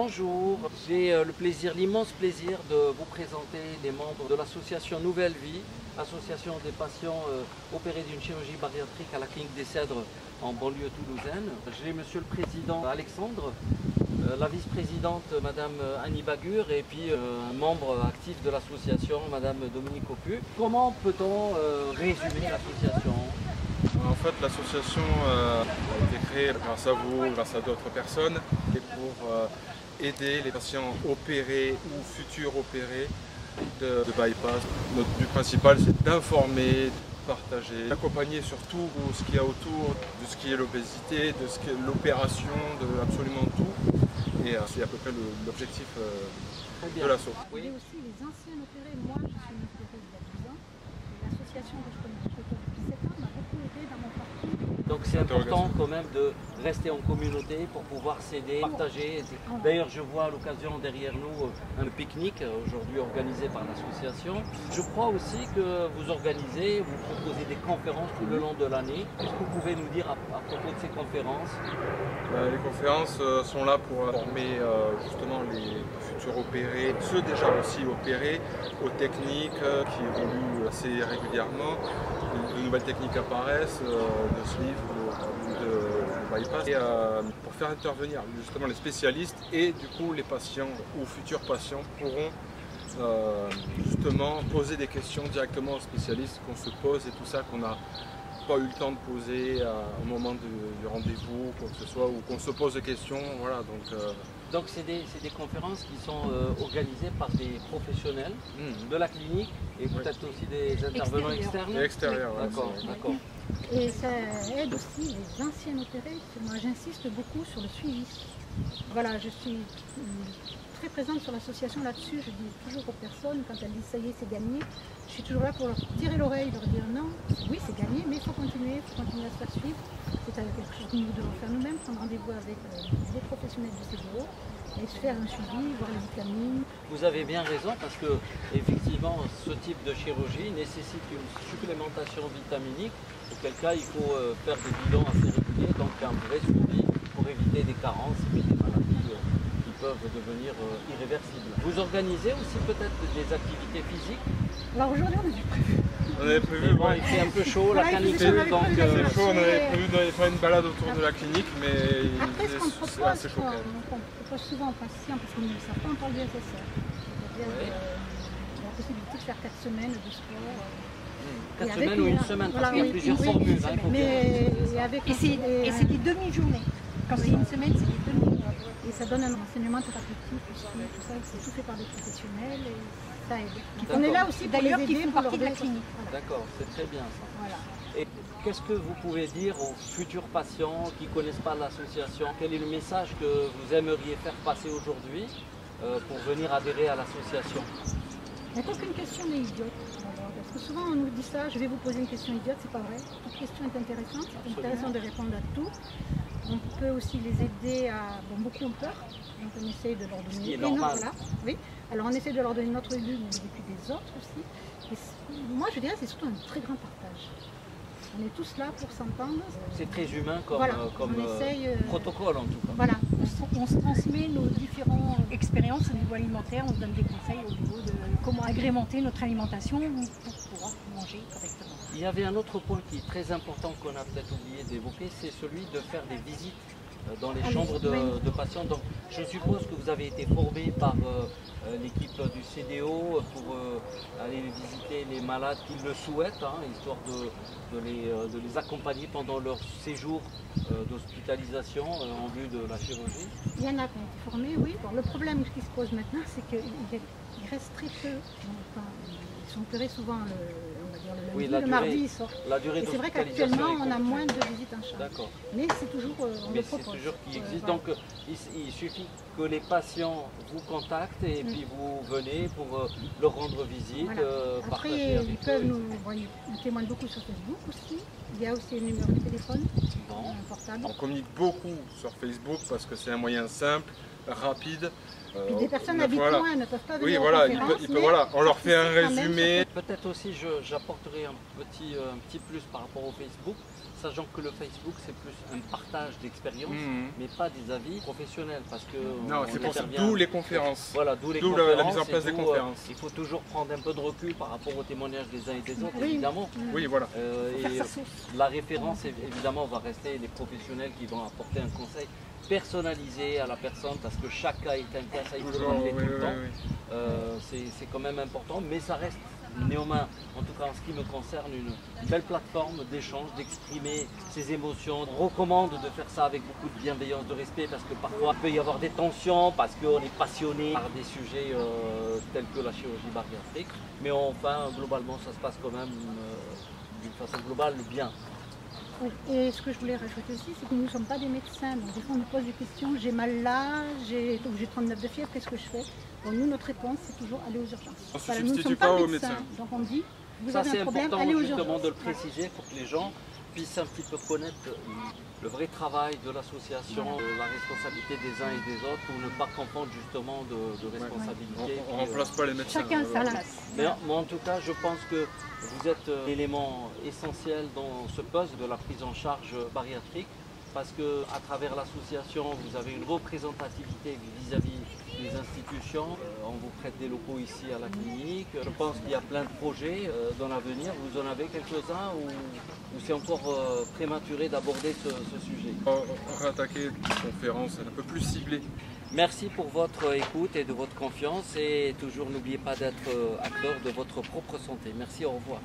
Bonjour, j'ai l'immense plaisir de vous présenter les membres de l'association Nouvelle Vie, association des patients opérés d'une chirurgie bariatrique à la clinique des Cèdres en banlieue toulousaine. J'ai monsieur le président Alexandre, la vice-présidente madame Annie Bagur et puis un membre actif de l'association madame Dominique Opu. Comment peut-on résumer l'association? En fait, l'association a été créée grâce à vous, grâce à d'autres personnes, et pour aider les patients opérés ou futurs opérés de bypass. Notre but principal, c'est d'informer, de partager, d'accompagner sur tout ce qu'il y a autour de ce qui est l'obésité, de ce qui est l'opération, de absolument tout. Et c'est à peu près l'objectif de l'asso. Oui. Et aussi les anciens opérés. Moi, je suis une opérée il y a 12 ans. L'association que je connais depuis 7 ans m'a beaucoup aidé dans mon parcours. Donc c'est important quand même de rester en communauté pour pouvoir s'aider, partager. D'ailleurs je vois à l'occasion derrière nous un pique-nique aujourd'hui organisé par l'association. Je crois aussi que vous organisez, vous proposez des conférences tout le long de l'année. Qu'est-ce que vous pouvez nous dire à propos de ces conférences? Les conférences sont là pour former justement les futurs opérés, ceux déjà aussi opérés, aux techniques qui évoluent assez régulièrement. De nouvelles techniques apparaissent, de sleeve, de bypass, et pour faire intervenir justement les spécialistes et du coup les patients ou futurs patients pourront justement poser des questions directement aux spécialistes qu'on se pose et tout ça qu'on n'a pas eu le temps de poser au moment du rendez-vous, quoi que ce soit, ou qu'on se pose des questions, voilà. Donc c'est des conférences qui sont organisées par des professionnels de la clinique et peut-être aussi des intervenants externes. Extérieurs, d'accord, d'accord. Et ça aide aussi les anciens opérés. Moi j'insiste beaucoup sur le suivi. Voilà, je suis très présente sur l'association là-dessus. Je dis toujours aux personnes, quand elles disent ça y est, c'est gagné, je suis toujours là pour leur tirer l'oreille, leur dire non, oui c'est gagné, mais il faut continuer à se faire suivre. C'est quelque chose que nous devons faire nous-mêmes, prendre rendez-vous avec des professionnels du CDO et se faire un suivi, voir les vitamines. Vous avez bien raison parce que effectivement ce type de chirurgie nécessite une supplémentation vitaminique, auquel cas il faut faire des bilans assez réguliers, donc un vrai suivi pour éviter des carences et des maladies qui peuvent devenir irréversibles. Vous organisez aussi peut-être des activités physiques? Alors aujourd'hui on a du prévu. On avait prévu, bon, il fait un peu chaud, la canicule, donc c'est chaud, on avait prévu d'aller faire une balade autour de la clinique, mais c'est assez chaud quand même. On propose souvent aux patients, parce qu'ils ne le savent pas, on parle du SSR. C'est-à-dire la possibilité de faire 4 semaines de sport. 4 semaines ou une semaine, parce qu'il y a plusieurs formules. Et c'est des demi-journées. Quand c'est une semaine, c'est des demi-journées. Et ça donne un enseignement thérapeutique aussi, tout ça, c'est tout fait par des professionnels et ça aide. On est là aussi d'ailleurs qui font partie de la clinique. D'accord, c'est très bien ça. Voilà. Et qu'est-ce que vous pouvez dire aux futurs patients qui ne connaissent pas l'association? Quel est le message que vous aimeriez faire passer aujourd'hui pour venir adhérer à l'association? Il n'y a aucune question n'est idiote. Parce que souvent on nous dit ça, je vais vous poser une question idiote, c'est pas vrai. Toute question est intéressante, c'est intéressant de répondre à tout. On peut aussi les aider à... Bon, beaucoup ont peur, donc on essaye de leur donner... Ce qui est normal. Voilà. Oui. Alors on essaie de leur donner notre lutte, mais depuis des autres aussi. Et moi je dirais que c'est surtout un très grand partage. On est tous là pour s'entendre. C'est très humain comme, voilà. comme protocole en tout cas. Voilà. On se transmet nos différentes expériences au niveau alimentaire, on se donne des conseils au niveau de comment agrémenter notre alimentation pour pouvoir manger correctement. Il y avait un autre point qui est très important qu'on a peut-être oublié d'évoquer, c'est celui de faire des visites dans les chambres de patients. Donc, je suppose que vous avez été formé par l'équipe du CDO pour aller visiter les malades qui le souhaitent, histoire de les accompagner pendant leur séjour d'hospitalisation en vue de la chirurgie. Il y en a qui ont été formés, oui. Bon, le problème qui se pose maintenant, c'est qu'il reste très peu. Enfin, ils sont opérés souvent le lundi, le mardi, ils sortent. La durée et c'est vrai qu'actuellement, on a moins de visites en charge. D'accord. Mais c'est toujours, on le propose. C'est toujours qui existe. Donc, il suffit que les patients vous contactent et puis vous venez pour leur rendre visite. Voilà. Après, ils peuvent nous témoignent beaucoup sur Facebook aussi. Il y a aussi un numéro de téléphone, un portable. On communique beaucoup sur Facebook parce que c'est un moyen simple, rapide. Puis des personnes habitent voilà. loin, ne peuvent pas venir Oui, aux voilà, conférences, mais voilà, on leur fait un quand même, résumé. Peut-être aussi j'apporterai un petit plus par rapport au Facebook, sachant que le Facebook c'est plus un partage d'expériences, mais pas des avis professionnels, parce que Non, c'est pour ça, d'où les conférences. Voilà, d'où les D'où conférences. la mise en place et des d'où, conférences. il faut toujours prendre un peu de recul par rapport aux témoignages des uns et des autres, Oui. évidemment. Oui, voilà. faire Et sa sauce. la référence, évidemment, va rester les professionnels qui vont apporter un conseil personnalisé à la personne, parce que chaque cas est un cas, ça il faut le rappeler tout le temps. C'est quand même important, mais ça reste néanmoins, en tout cas en ce qui me concerne, une belle plateforme d'échange, d'exprimer ses émotions. On recommande de faire ça avec beaucoup de bienveillance, de respect, parce que parfois il peut y avoir des tensions, parce qu'on est passionné par des sujets tels que la chirurgie bariatrique, mais enfin, globalement, ça se passe quand même d'une façon globale bien. Oui. Et ce que je voulais rajouter aussi, c'est que nous ne sommes pas des médecins. Donc des fois, on nous pose des questions, j'ai mal là, j'ai 39 de fièvre, qu'est-ce que je fais? Donc nous, notre réponse, c'est toujours aller aux urgences. On ne se Voilà, nous ne substitue sommes pas pas aux médecins. médecins. Donc on dit, vous Ça avez c'est un problème, important allez aux justement urgences. de le préciser pour que les gens puissent un petit peu connaître le vrai travail de l'association, la responsabilité des uns et des autres, pour ne pas confondre justement de responsabilité. On ne remplace pas les médecins. Chacun sa place. Mais en tout cas, je pense que vous êtes l'élément essentiel dans ce poste de la prise en charge bariatrique, parce qu'à travers l'association, vous avez une représentativité vis-à-vis des institutions. On vous prête des locaux ici à la clinique. Je pense qu'il y a plein de projets dans l'avenir. Vous en avez quelques-uns ou c'est encore prématuré d'aborder ce sujet? On va attaquer une conférence un peu plus ciblée. Merci pour votre écoute et de votre confiance, et toujours n'oubliez pas d'être acteur de votre propre santé. Merci, au revoir.